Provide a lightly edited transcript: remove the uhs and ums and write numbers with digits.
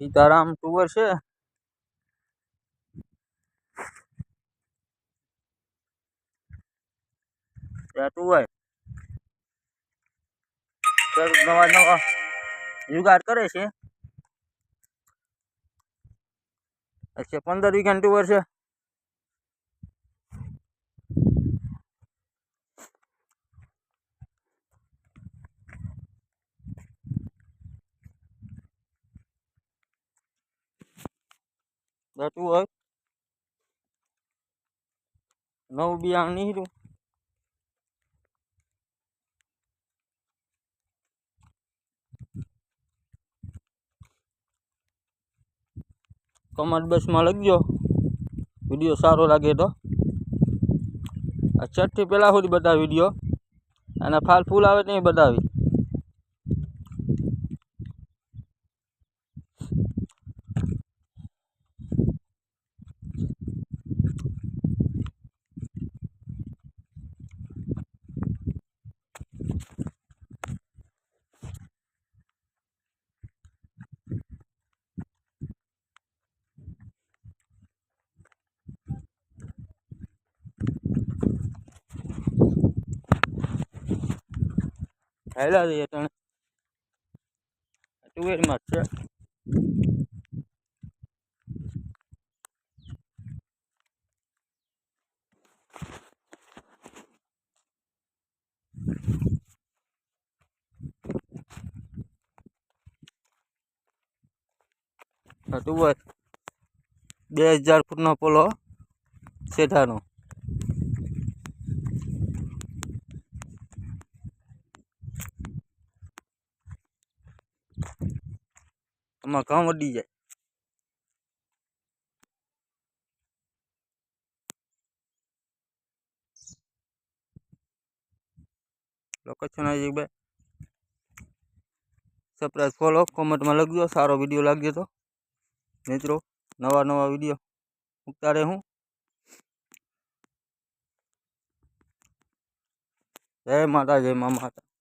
સીતારામ ટુવર છે ત્યાં ટુવર નવા નવા જુગાડ કરે છે. 15 વીઘાનું ટુવર છે. ટુવર નવું બિયારણ નીકળ્યું. કમેન્ટ બોક્સમાં લખજો વિડીયો સારો લાગે તો. આ છઠથી પહેલાં સુધી બધા વિડીયો અને ફાલ ફૂલ આવે તો બતાવી. હેલા જઈએ તને ટુવેરમાં જ છે. ટુવર 2000 ફૂટનો પોલો શેઠાનો. આમાં ઘઉં વડી જાય. લોકેશન આવી જાય. સબસ્ક્રાઈબ ફોલો કોમેન્ટમાં લખજો સારો વિડીયો લાગ્યો તો મિત્રો. નવા વિડીયો મૂકતા રહે હું. જય માતા જય મા માતા.